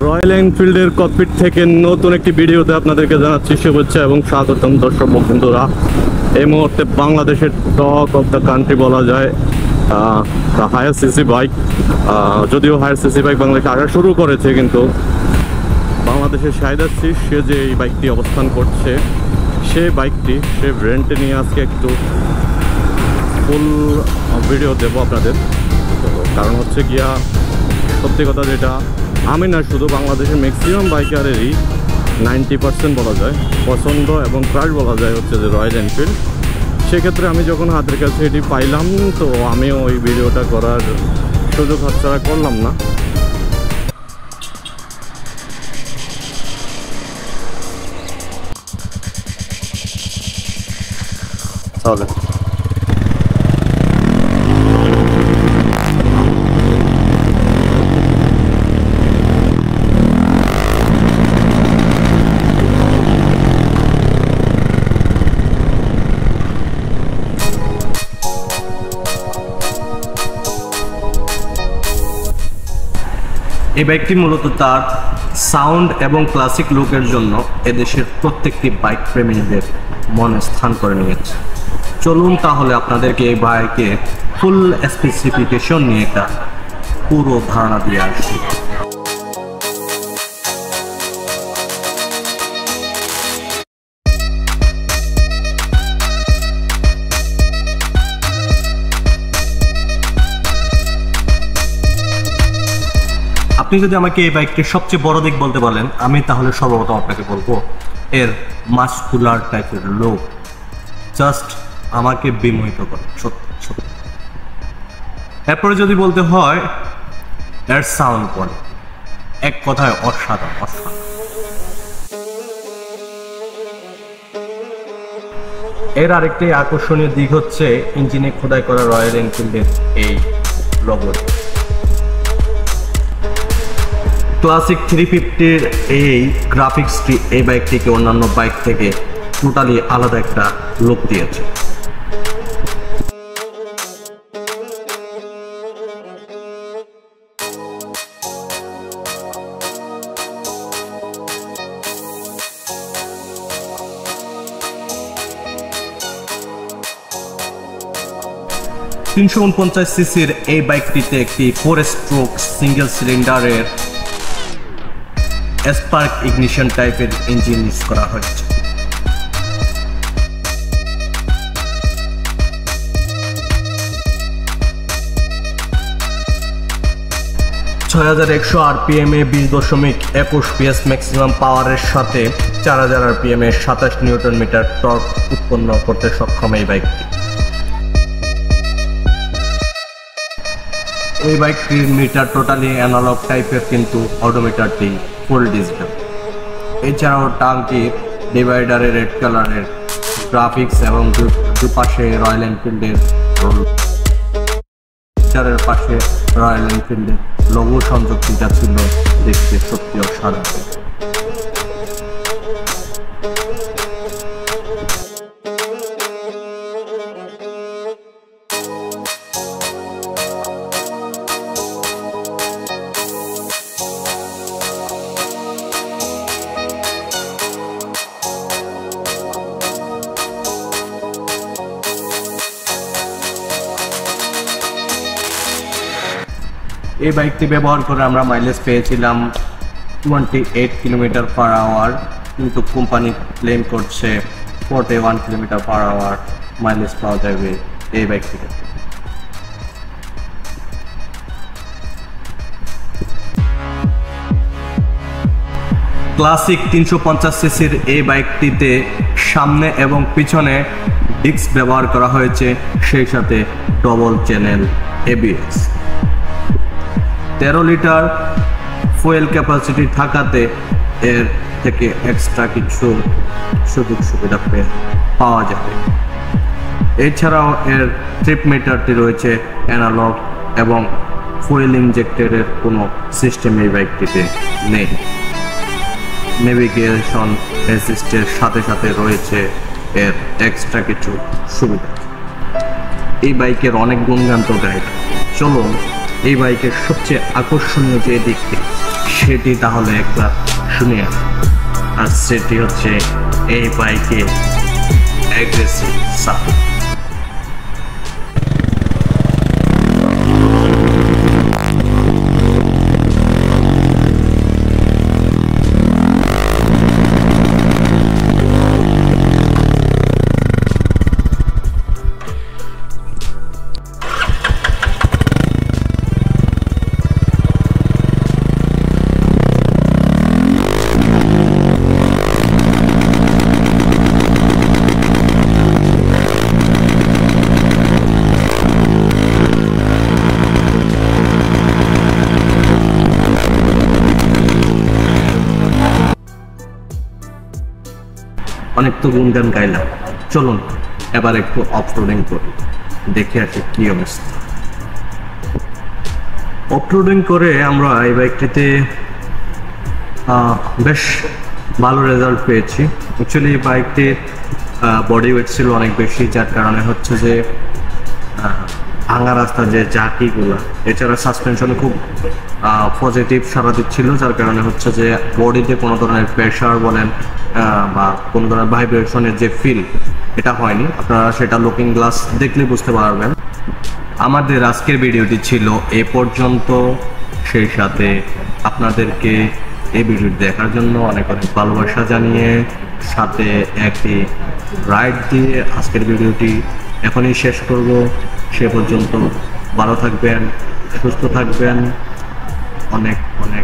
Royal এনফিল্ডের cocopeat থেকে নতুন একটি ভিডিওতে আপনাদেরকে জানাচ্ছি শুভেচ্ছা এবং স্বাগতম দর্শক বন্ধুরা। এই মুহূর্তে বাংলাদেশের টক অফ দ্য কান্ট্রি বলা যায় হায়ার সিসি বাইক। যদিও হায়ার সিসি বাইক বাংলাদেশে আগা শুরু করেছে, কিন্তু বাংলাদেশের শাহিদার শীর্ষে যে এই বাইকটি অবস্থান করছে সেই বাইকটি সে রেন্টে নিয়ে আজকে একটু ফুল ভিডিও দেবো আপনাদের। তো কারণ হচ্ছে গিয়া সত্যি কথা যেটা আমি না, শুধু বাংলাদেশের ম্যাক্সিমাম বাইকারেরই 90% বলা যায় পছন্দ এবং ক্রাশ বলা যায় হচ্ছে যে রয়্যাল এনফিল্ড। সেক্ষেত্রে আমি যখন হাতের কাছে এটি পাইলাম, তো আমিও ওই ভিডিওটা করার সুযোগ হাতছাড়া করলাম না। তাহলে এই বাইকটি মূলত তার সাউন্ড এবং ক্লাসিক লুকের জন্য এদেশের প্রত্যেকটি বাইক প্রেমীদের মনে স্থান করে নিয়েছে। চলুন তাহলে আপনাদেরকে এই বাইকের ফুল স্পেসিফিকেশন নিয়ে একটা পুরো ধারণা দিয়ে আসছি। আপনি যদি আমাকে এই বাইকটির সবচেয়ে বড় দিক বলতে বলেন, আমি তাহলে সর্বপ্রথম আপনাকে বলবো এর মাস্কুলার টাইপের লুক জাস্ট আমাকে বিমোহিত করে সত্যি সত্যি। এরপরে যদি বলতে হয় এর সাউন্ড কোয়ালিটি, এক কথায় অসাধারণ অসাধারণ। এর আরেকটি আকর্ষণীয় দিক হচ্ছে ইঞ্জিনে খোদাই করা রয়্যাল এনফিল্ডের এই লোগোটি। ক্লাসিক 350-র এই গ্রাফিক্সটি এই বাইকটিকে অন্যান্য বাইক থেকে টোটালি আলাদা একটা লুক দিয়েছে। সিসির এই বাইকটিতে একটি 4 স্ট্রোক সিঙ্গেল সিলিন্ডারের স্পার্ক ইগনিশন টাইপের ইঞ্জিন ইউজ করা হয়েছে। 6100 RPM এ 20.21 PS ম্যাক্সিমাম পাওয়ারের সাথে 4000 RPM এ 27 নিউটন মিটার টর্ক উৎপন্ন করতে সক্ষম এই বাইকটি। এই বাইকটির মিটার টোটালি অ্যানালগ টাইপের, কিন্তু অডোমিটারটি ফুল ডিজিটাল। এছাড়াও টাঙ্কির ডিভাইডারে রেড কালারের গ্রাফিক্স এবং দুপাশে রয়্যাল এনফিল্ডের পাশে রয়্যাল এনফিল্ডের লোগো সংযুক্তিটা ছিল দেখতে সত্যি অসাধারণ। এই বাইকটি ব্যবহার করে আমরা মাইলেজ পেয়েছিলাম 28 km/h, কিন্তু কোম্পানি ক্লেম করছে 41 km/h মাইলেজ পাওয়া যাবে এই বাইকটিতে। ক্লাসিক 350 সিসির এই বাইকটিতে সামনে এবং পিছনে ডিস্ক ব্যবহার করা হয়েছে, সেই সাথে double channel ABS। 13 litre fuel capacity থাকাতে এর থেকে এক্সট্রা কিছু সুযোগ সুবিধা পাওয়া যাবে। এছাড়াও এর ট্রিপ মিটারটি রয়েছে অ্যানালগ এবং ফুয়েল ইনজেক্টরের কোনো সিস্টেম এই বাইকটিতে নেই। নেভিগেশন অ্যাসিস্টের সাথে সাথে রয়েছে এর এক্সট্রা কিছু সুবিধা। এই বাইকের অনেক গুণগান তো গাইড। চলুন এই বাইকের সবচেয়ে আকর্ষণীয় যে দিকটি সেটি তাহলে একবার শুনে আর সেটি হচ্ছে এই বাইকের অ্যাগ্রেসিভ সাউন্ড। অনেক তো গুনগান গাইলাম, চলুন এবার একটু অফরোডিং করি, দেখে আসি কি অবস্থা। অফরোডিং করে আমরা এই বাইকটিতে বেশ ভালো রেজাল্ট পেয়েছি। অ্যাকচুয়ালি এই বাইকটির বডি ওয়েট ছিল অনেক বেশি, যার কারণে হচ্ছে যে ভাঙা রাস্তার যে জাকিগুলো, এছাড়া সাসপেনশনে খুব পজিটিভ সাড়া দিচ্ছিল, যার কারণে হচ্ছে যে বডিতে কোনো ধরনের প্রেশার বলেন বা কোনো ধরনের ভাইব্রেশনের যে ফিল, এটা হয়নি। আপনারা সেটা লুকিং গ্লাস দেখলে বুঝতে পারবেন। আমাদের আজকের ভিডিওটি ছিল এ পর্যন্ত, সেই সাথে আপনাদেরকে এই ভিডিওটি দেখার জন্য অনেক অনেক ভালোবাসা জানিয়ে সাথে একটি রাইড দিয়ে আজকের ভিডিওটি এখনই শেষ করব। সে পর্যন্ত ভালো থাকবেন, সুস্থ থাকবেন, অনেক অনেক